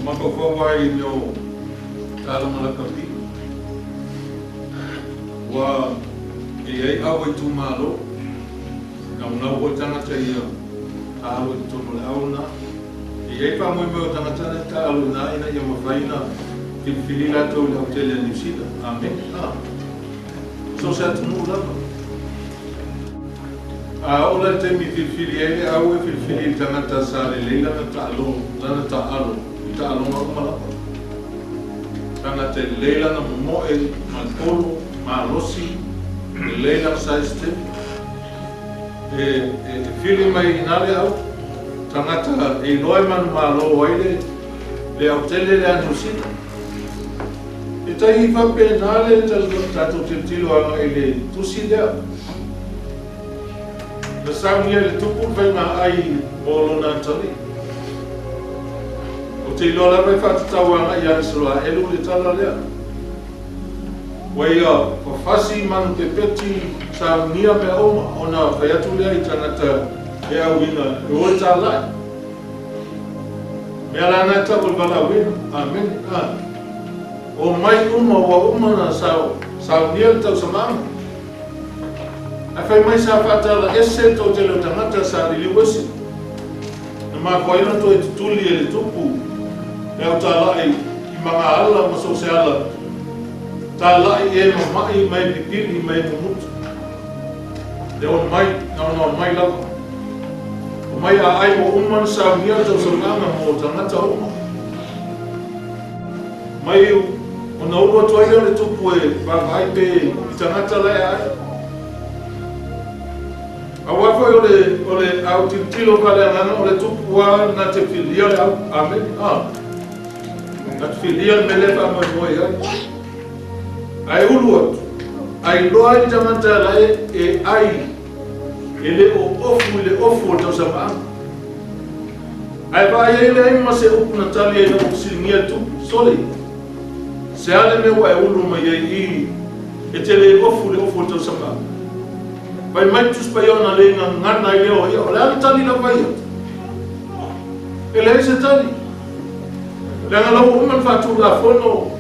Makawawa i no tala malakapi. Wa e awa i tumalo. Na unau o tangata ia alo i tono le auna. E pa mo me o tangata na ta alo na ina ia mafaina filifilila tau le hotele a New Zealand. Amen. So se atu lava. Ola te mi filifili ele au e filifili tangata sa le leila na ta alo. Lana ta alo. Ta alo na umalapa. Tangata leila na momoe, malpolo, malosi, leila sa este. Fili mai inale au. Tangata e loe manu malo waile le hotele le a New Zealand. E tai iwa penale tato tilo anga ele tusi lea. Na saungia le tupu venga ai bolo na tali. O te ilola mai whatatau anga i anisola elu le tala lea. Waia, whawhasi manu te peti saungia me oma ona whaiatu lea i tangata e au ina e oi tā lai. Mea lana ta ul wala wina. Amen. O mai uma wa uma na saungia le tau samama. A whai mai sa whatala ese tō te leo tangata sa li wasi. Na maa koina tō e tutuli e le tupu. E au tā lai i mga ala maso se ala. Tā lai e mamai mai pipiri mai mumutu. Le on mai, na mai lava. O mai a ai mo umman sa mia tau samanga mo tangata uma. Mai o na ua tuaia le tupu e whawai pe i tangata lai ai. A wako o le au tilo kale angana o le tupu wa na te filia le au. Amen. Na te filia me le pa moi moi ai. Ai ulu atu. Ai loa i tangata lai e ai. E le o ofu o tau sama. Ai vai e le ai ma se upu na tali e na usilingia tupu. Soli. Se ale me wa e ulu mai i e te le ofu o tau sama. Vai mai tus pa iona le ngana i leo ia. O le ali tali la vai atu. E le se tali. Le angalau uman fatu la fono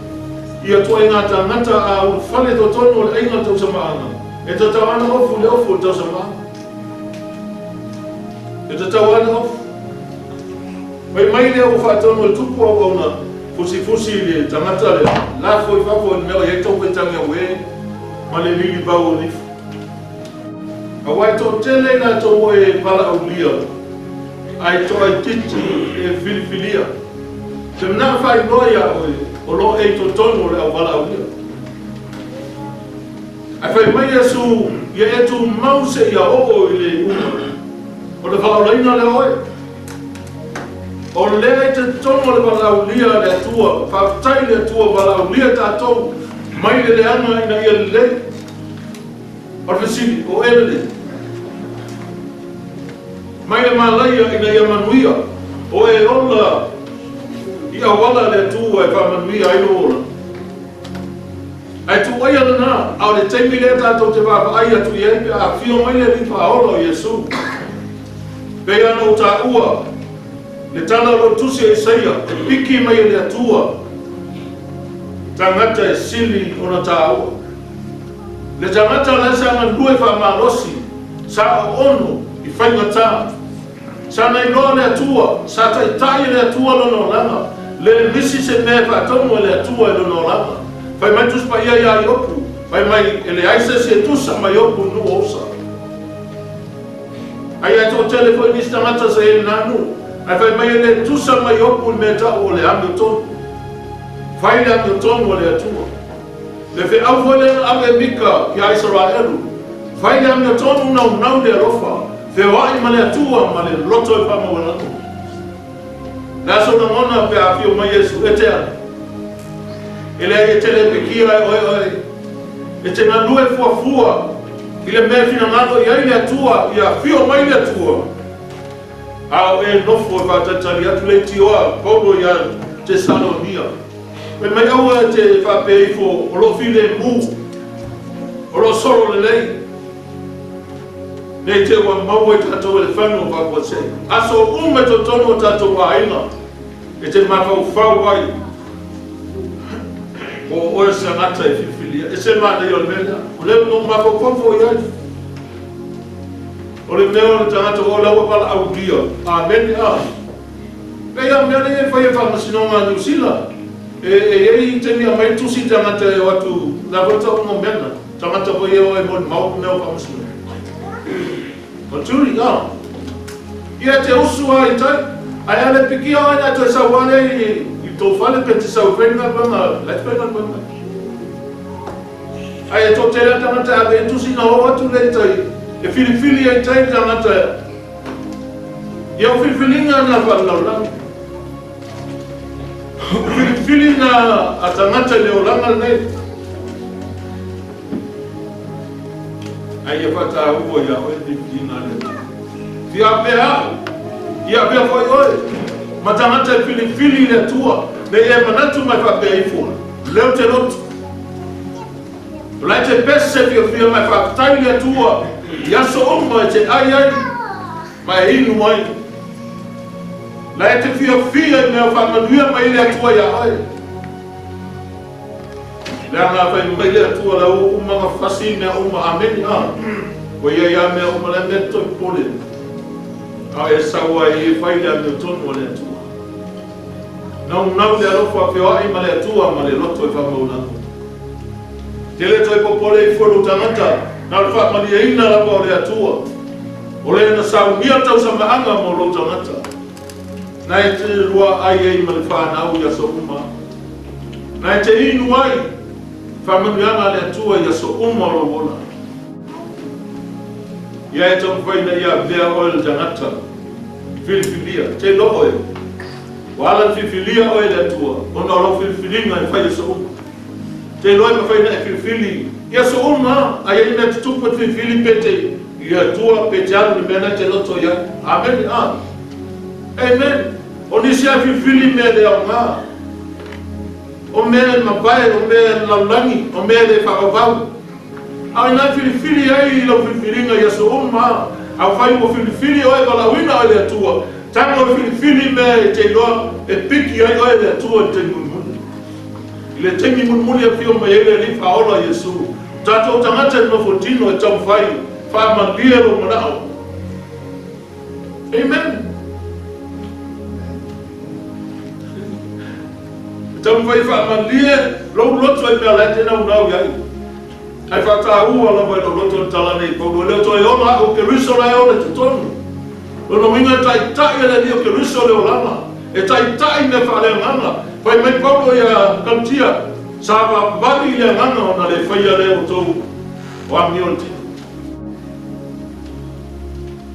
ia tua inga ngata a ufale to tono le inga tau sama ana. E to tau ana ofu tau sama. E te tau ana ofu. Vai mai lea u whātono le tupu au au na fusi le tangata le lafo i whafo ni mea i tau petangia ue ma le lili bau o nifu. A wai tō tele na tō e wala au lia ai tō ai titi e filifilia. Te mna whai noia o lo e tō tono le au wala au lia. Ai whai mai asu ia e tū mause ia o i le uma. O le whaolaina le oe. O lea i te tono le walaulia le atua, whaftai le atua walaulia tātou, mai le leanga ina ia le le. O le whisiri, o ele le. Mai le malaia ina ia manuia, o e ola i awala le atua e whamanuia aino ola. Ai tu aia lana, au le teimi le tātou te wāpa ai atu i eipe, a whio mai le ripa aola o Iesu. Pei ana o tā ua, le tala lo tusi e saia, e piki mai le atua, tangata e sili o na tā ua. Le tangata le sa nga lue wha malosi, sa o ono i whainga tā. Sa nei noa le atua, sa tai tai le atua lono langa, le misi se mea whātono le atua e lono langa. Whai mai tus pa ia ia i opu, whai mai e le aise se tusa mai opu nu osa. Ai ai tō telefoni nisi tangata sa e nanu, ai whai mai e le tusa mai opu me tau o le Hamilton. Whai le Hamilton o le atua. Le whi au whole au e mika ki a Israelu. Whai le Hamilton unau le rofa, whi wai ma le atua ma le loto e whamawanatu. Le aso na ngona pe a whio mai Yesu e te ana. Ele e tele pe kia oe. E te nganue fuafua. I le mea fina ngano i aile atua, i a whio mai le atua. Ao e nofo e whatatari atu le tioa, paulo i a te Salonia. Me mai au e te whapei fo, o lo file mu, o lo soro le lei. Nei te wa mau e tatou e whanu o whakwa se. Aso ume to tono tatou wa aina. e te mawhau ai, o oe sa ngata e whiwhilia, e se mana i o le mea, o leo no mawhau i ai. O le mea o le tangata o laua pala au dia, amen, Pei a mea e whai e whamasinonga New Zealand, e te mea mai tusi tangata e watu, la wata o no mena, tangata o e o e mon mau mea o whamasinonga. O turi, ia te usua i tai, ai ale piki o aina te sa wane i tō whale pe te sau whenga wanga, let whenga wanga. Ai e tō te rea tangata a e tusi na o atu le tai, e whiriwhiri ai tai tangata, ia o whiriwhiringa na whanaulang. Whiriwhiri na a tangata leo langa nei. Ai e whata ua ia o e whiriwhirina leo. Ia pea foi oi, ma tangata e whiriwhiri le tua, ne e manatu mai whapea i fua, leo te lotu. Lai te pese whia mai whaptai le tua, ia so oma e te ai, mai inu ai. Lai te whia mea whamanuia mai le tua ia ai. Lea ngā whai mai le tua la umanga whasi mea uma ameni ko ia mea uma le mea toi pole. E saua e whai lea mea tonu o le tua. Nau le alofa whio ai ma le tua ma le loto e whamaunanga. Te le toi popole i whuru tangata, na le whamani e ina lapa o le atua. O le na saunia tau sa maanga mo lo tangata. Na e te rua ai e ma le whanau ia so uma. Na e te inu ai, whamanuanga le atua ia so uma o lo wona. Ia e tau whaina ia mea o le tangata. Whiriwhiria, te loko e. Wala whiriwhiria o e le atua, o na lo whiriwhiringa e whai so uma. Te loi ma whaina e whiriwhiri. Ia so uma, a ia ina te tupa whiriwhiri pete, ia tua pete alu ni mena te loto ia. Amen, Amen. O nisi a whiriwhiri mea le au ngā. O mea mabae, o mea laulangi, o mea le whakavau. A ina whiriwhiri ai ilo whiriwhiringa ia so uma. A whai mo whiriwhiri oe walawina o le atua. Tango whiriwhiri mea e te loa e piki ai oe le atua te munumuni. Le tengi munumuni a whio mai ele li whaola Yesu. Tato tangata ni mafotino e tau whai. Whaamalia lo manao. Amen. Tau whai whaamalia lo loto e mea lete na unau iai. Ai whata ua la vai lo loto tala nei paulo. Leo toi ona o ke riso lai o le tutonu. Lono minga tai tai ele ni o ke riso leo lama. E tai tai me whale nganga. Whai mai paulo ia kantia. Sāwa wali le nganga o na le whaia leo tau o amionte.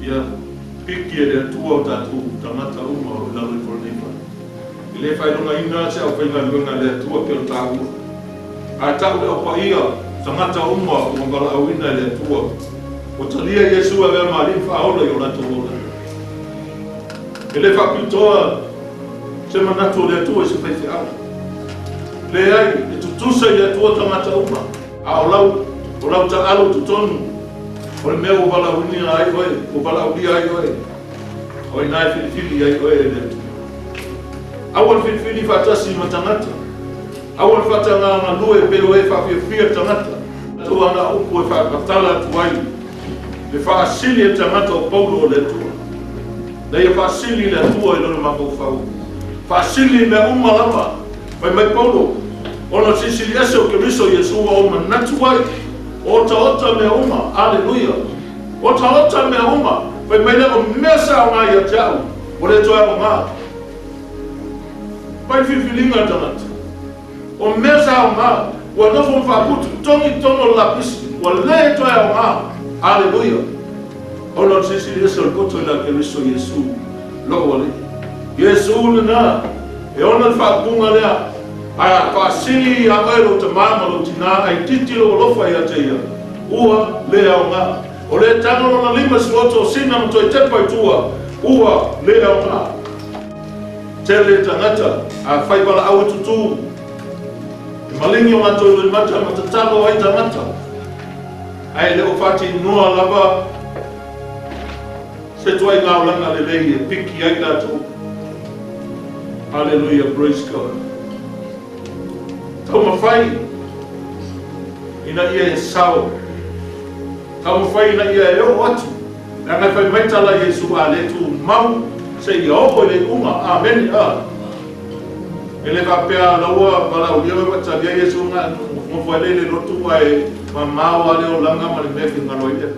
Ia piki e le atua o tatu tangata uma o lau i koronipa. I le whainonga ina se au whainga luenga le atua ke o tāua. A tau leo pa ia tangata uma o mangala au ina le atua. O talia Yesu a vea marim whaola i o nato ola. I le whapitoa se manatu le atua se whaifi au. Le ai, e tutusa i atua tangata uma. A o lau ta alo tutonu. O le mea o wala unia ai oe, o wala unia ai oe. O i nai whiriwhiri ai oe le atua. Awan whiriwhiri whatasi ma tangata. Awan whatanga ngā lue pero e whawhiawhia tangata. Tua ana upu e whakatala tuai. Le whaasili e tangata o paulo o le atua. Nei e whaasili le atua i lona mako whau. Whaasili me umalama. Wai mai paulo. Ona sisili ese o ke riso Yesu o manatu ai. Ota me uma. Aleluia. Ota me uma. Wai mai le o mesa o ngā ia jau. O le toa o ngā. Pai whiwhiringa tangata. O mesa o ngā. Ua nofo mwhaputu. Tongi tono lapisi. Ua le toa o ngā. Aleluia. Ona sisili ese o koto ila ke riso Yesu. Loko wale. Yesu lina. E ona whapunga lea. Ai whaasili a oero te māmalo tina ai titilo o lofa i ateia. Ua lea o ngā. O le tangalo na lima siloto o sina mto i tepai tua. Ua lea o ngā. Te le tangata a whaibala au tutu. E malingi o ngā toi lui mata matatalo ai tangata. Ai le o whati noa lava. Se tuai ngā ulanga le lei e piki ai tātou. Hallelujah, praise God. Tau mawhai, ina ia e sao. Tau mawhai ina ia e o atu. Nā ngai whai maitala Yesu a le tu mau, se i opo le unga, amen. Ele ka pea laua pala ulia wa tabia Yesu ngā mwhai le rotu ai mamau ale o langa ma le mefi ngano ia.